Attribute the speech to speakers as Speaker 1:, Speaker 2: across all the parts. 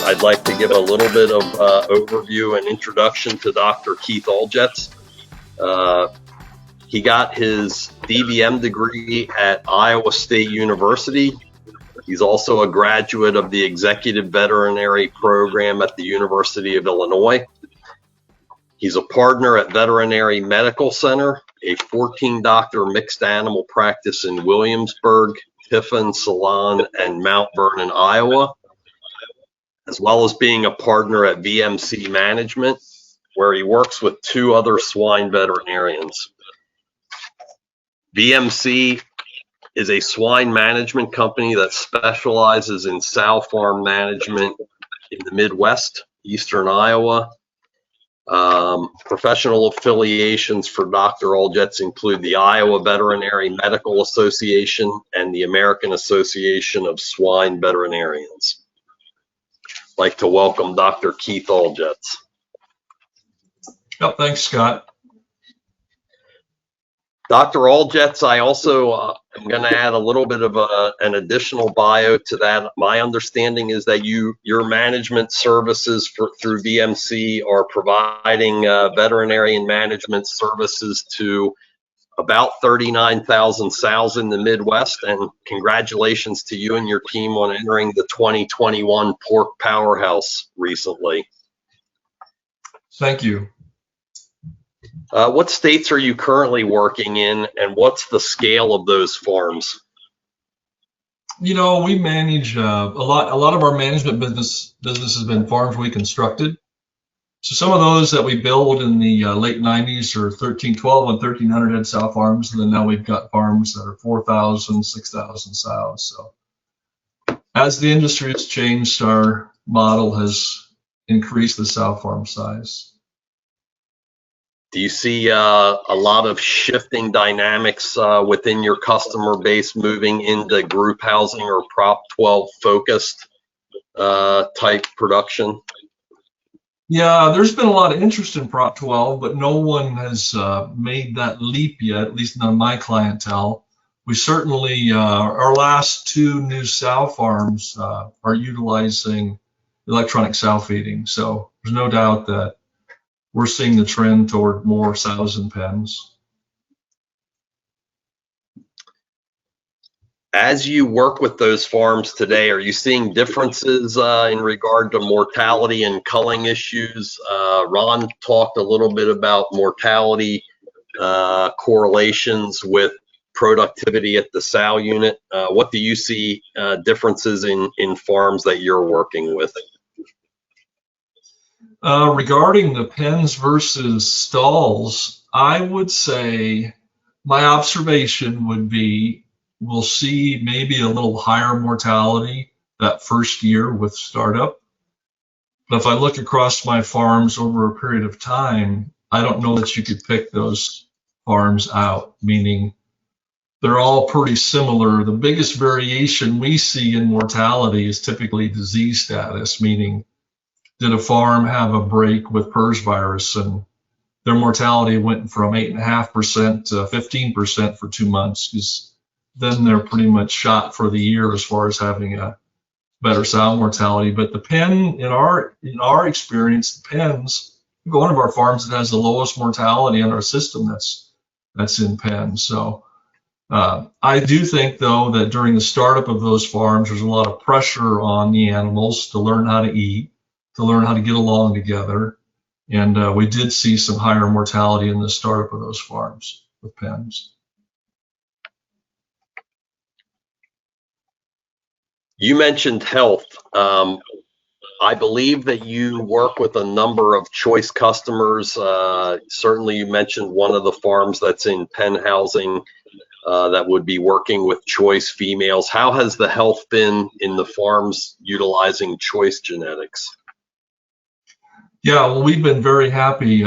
Speaker 1: I'd like to give a little bit of overview and introduction to Dr. Keith Aljets. He got his DVM degree at Iowa State University. He's also a graduate of the Executive Veterinary Program at the University of Illinois. He's a partner at Veterinary Medical Center, a 14-doctor mixed animal practice in Williamsburg, Tiffin, Salon, and Mount Vernon, Iowa, as well as being a partner at VMC Mgmt, where he works with 2 other swine veterinarians. VMC is a swine management company that specializes in sow farm management in the Midwest, Eastern Iowa. Professional affiliations for Dr. Aljets include the Iowa Veterinary Medical Association and the American Association of Swine Veterinarians. I'd like to welcome Dr. Keith Aljets.
Speaker 2: Oh, thanks, Scott.
Speaker 1: Dr. Aljets, I also am going to add a little bit of an additional bio to that. My understanding is that your management services through VMC are providing veterinarian management services to about 39,000 sows in the Midwest, and congratulations to you and your team on entering the 2021 pork powerhouse recently.
Speaker 2: Thank you.
Speaker 1: What states are you currently working in, and what's the scale of those farms?
Speaker 2: You know, we manage a lot of our management business has been farms we constructed. So some of those that we built in the late 90s are 12 and 1,300 head sow farms, and then now we've got farms that are 4,000, 6,000 sows. So as the industry has changed, our model has increased the sow farm size.
Speaker 1: Do you see a lot of shifting dynamics within your customer base moving into group housing or Prop 12 focused type production?
Speaker 2: Yeah, there's been a lot of interest in Prop 12, but no one has made that leap yet, at least not my clientele. We certainly, our last 2 new sow farms are utilizing electronic sow feeding. So there's no doubt that we're seeing the trend toward more sows in pens.
Speaker 1: As you work with those farms today, are you seeing differences in regard to mortality and culling issues? Ron talked a little bit about mortality correlations with productivity at the sow unit. What do you see differences in farms that you're working with?
Speaker 2: Regarding the pens versus stalls, I would say my observation would be we'll see maybe a little higher mortality that first year with startup. But if I look across my farms over a period of time, I don't know that you could pick those farms out, meaning they're all pretty similar. The biggest variation we see in mortality is typically disease status, meaning did a farm have a break with PRRS virus and their mortality went from 8.5% to 15% for 2 months, because then they're pretty much shot for the year as far as having a better sow mortality. But the pen, in our experience, the pens, one of our farms that has the lowest mortality in our system that's in pens. So I do think, though, that during the startup of those farms, there's a lot of pressure on the animals to learn how to eat, to learn how to get along together. And we did see some higher mortality in the startup of those farms with pens.
Speaker 1: You mentioned health. I believe that you work with a number of choice customers. Certainly you mentioned one of the farms that's in pen housing that would be working with choice females. How has the health been in the farms utilizing choice genetics?
Speaker 2: Yeah, well, we've been very happy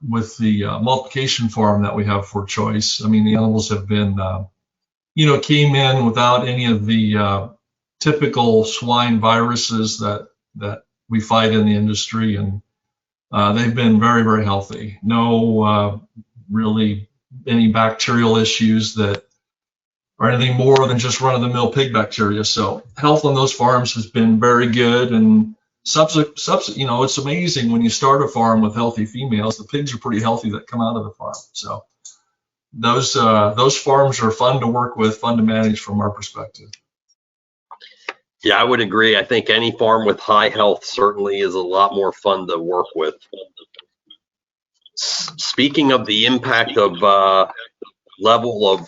Speaker 2: with the multiplication farm that we have for choice. I mean, the animals have been, came in without any of the typical swine viruses that we fight in the industry, and they've been very, very healthy. No really any bacterial issues that are anything more than just run-of-the-mill pig bacteria. So health on those farms has been very good, and You know, it's amazing when you start a farm with healthy females, the pigs are pretty healthy that come out of the farm. So those farms are fun to work with, fun to manage from our perspective.
Speaker 1: Yeah, I would agree. I think any farm with high health certainly is a lot more fun to work with. Speaking of the impact of level of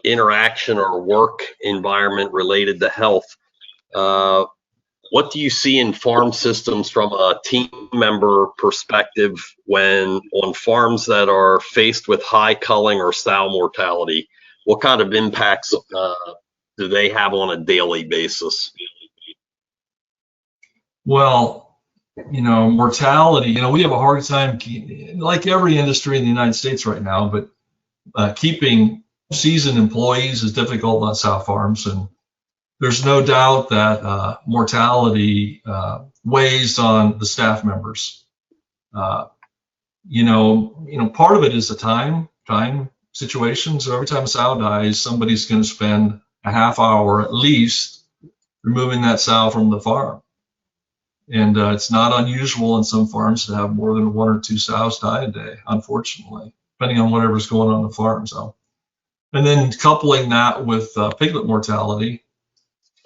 Speaker 1: interaction or work environment related to health, what do you see in farm systems from a team member perspective when on farms that are faced with high culling or sow mortality? What kind of impacts do they have on a daily basis?
Speaker 2: Well, you know, mortality, you know, we have a hard time, like every industry in the United States right now, but keeping seasoned employees is difficult on sow farms. And there's no doubt that mortality weighs on the staff members. You know, part of it is the time situation. So every time a sow dies, somebody's going to spend a half hour at least removing that sow from the farm. And it's not unusual in some farms to have more than 1 or 2 sows die a day, unfortunately, depending on whatever's going on the farm. So, and then coupling that with piglet mortality,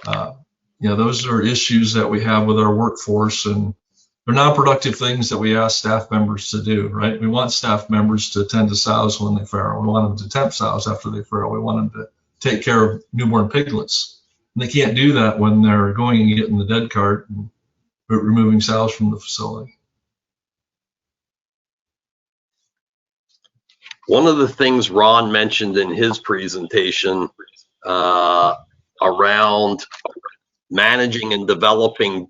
Speaker 2: you know, those are issues that we have with our workforce, and they're non-productive things that we ask staff members to do, right? We want staff members to attend to sows when they farrow. We want them to temp sows after they farrow. We want them to take care of newborn piglets. And they can't do that when they're going and getting the dead cart and removing sows from the facility.
Speaker 1: One of the things Ron mentioned in his presentation around managing and developing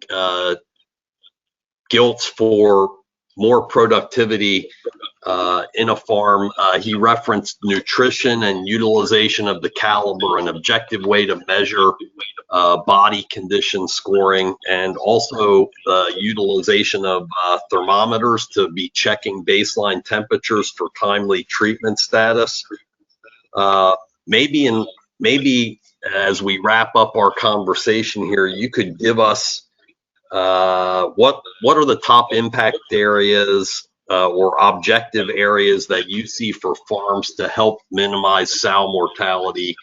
Speaker 1: gilts for more productivity in a farm, he referenced nutrition and utilization of the caliber, an objective way to measure body condition scoring, and also the utilization of thermometers to be checking baseline temperatures for timely treatment status. Maybe as we wrap up our conversation here, you could give us what are the top impact areas or objective areas that you see for farms to help minimize sow mortality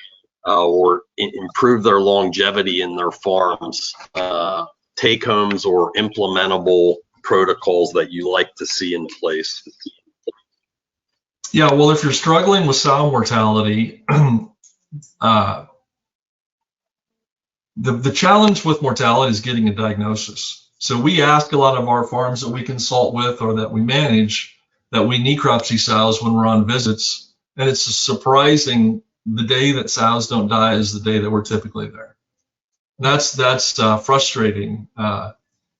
Speaker 1: or improve their longevity in their farms, take homes or implementable protocols that you like to see in place?
Speaker 2: Yeah, well, if you're struggling with sow mortality, the challenge with mortality is getting a diagnosis. So we ask a lot of our farms that we consult with or that we manage that we necropsy sows when we're on visits, and it's surprising the day that sows don't die is the day that we're typically there. That's frustrating.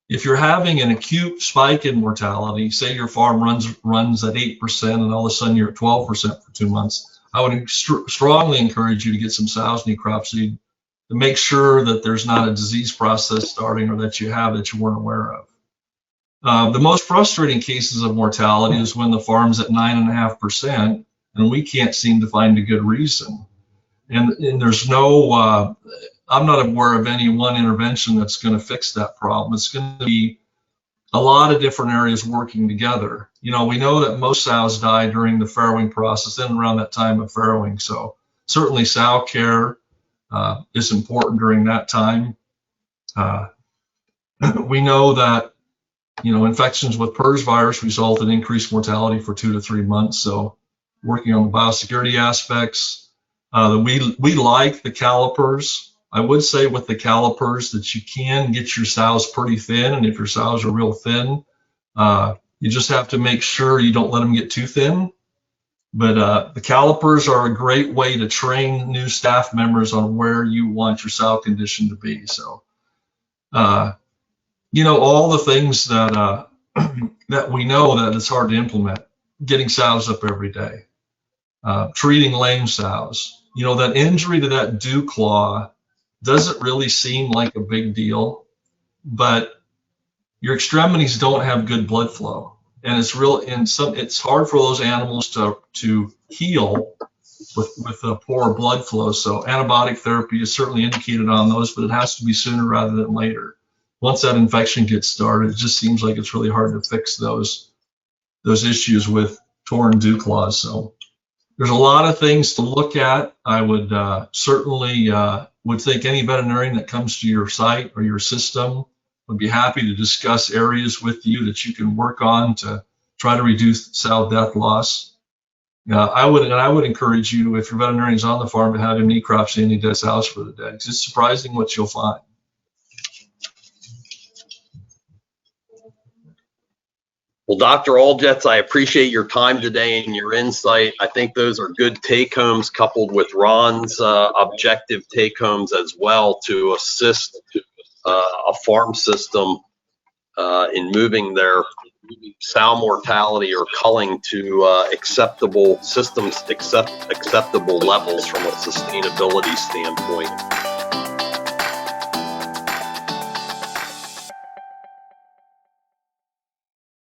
Speaker 2: If you're having an acute spike in mortality, say your farm runs at 8% and all of a sudden you're at 12% for 2 months, I would strongly encourage you to get some sows necropsied to make sure that there's not a disease process starting or that you weren't aware of. The most frustrating cases of mortality is when the farm's at 9.5% and we can't seem to find a good reason. And there's no, I'm not aware of any one intervention that's going to fix that problem. It's going to be a lot of different areas working together. You know, we know that most sows die during the farrowing process and around that time of farrowing. So certainly sow care is important during that time. We know that, you know, infections with PRRS virus result in increased mortality for 2 to 3 months. So working on the biosecurity aspects, we like the calipers. I would say with the calipers that you can get your sows pretty thin, and if your sows are real thin, you just have to make sure you don't let them get too thin. But the calipers are a great way to train new staff members on where you want your sow condition to be. So, you know, all the things that that we know that it's hard to implement, getting sows up every day, treating lame sows. You know, that injury to that dew claw doesn't really seem like a big deal, but your extremities don't have good blood flow, and it's hard for those animals to heal with a poor blood flow. So antibiotic therapy is certainly indicated on those, but it has to be sooner rather than later. once that infection gets started, it just seems like it's really hard to fix those issues with torn dew claws. So there's a lot of things to look at. I would certainly would think any veterinarian that comes to your site or your system would be happy to discuss areas with you that you can work on to try to reduce sow death loss. I would encourage you, if your veterinarian's on the farm, to have him necropsy any dead sows for the day. It's surprising what you'll find.
Speaker 1: Well, Dr. Aljets, I appreciate your time today and your insight. I think those are good take-homes coupled with Ron's objective take-homes as well to assist a farm system in moving their sow mortality or culling to acceptable systems, acceptable levels from a sustainability standpoint.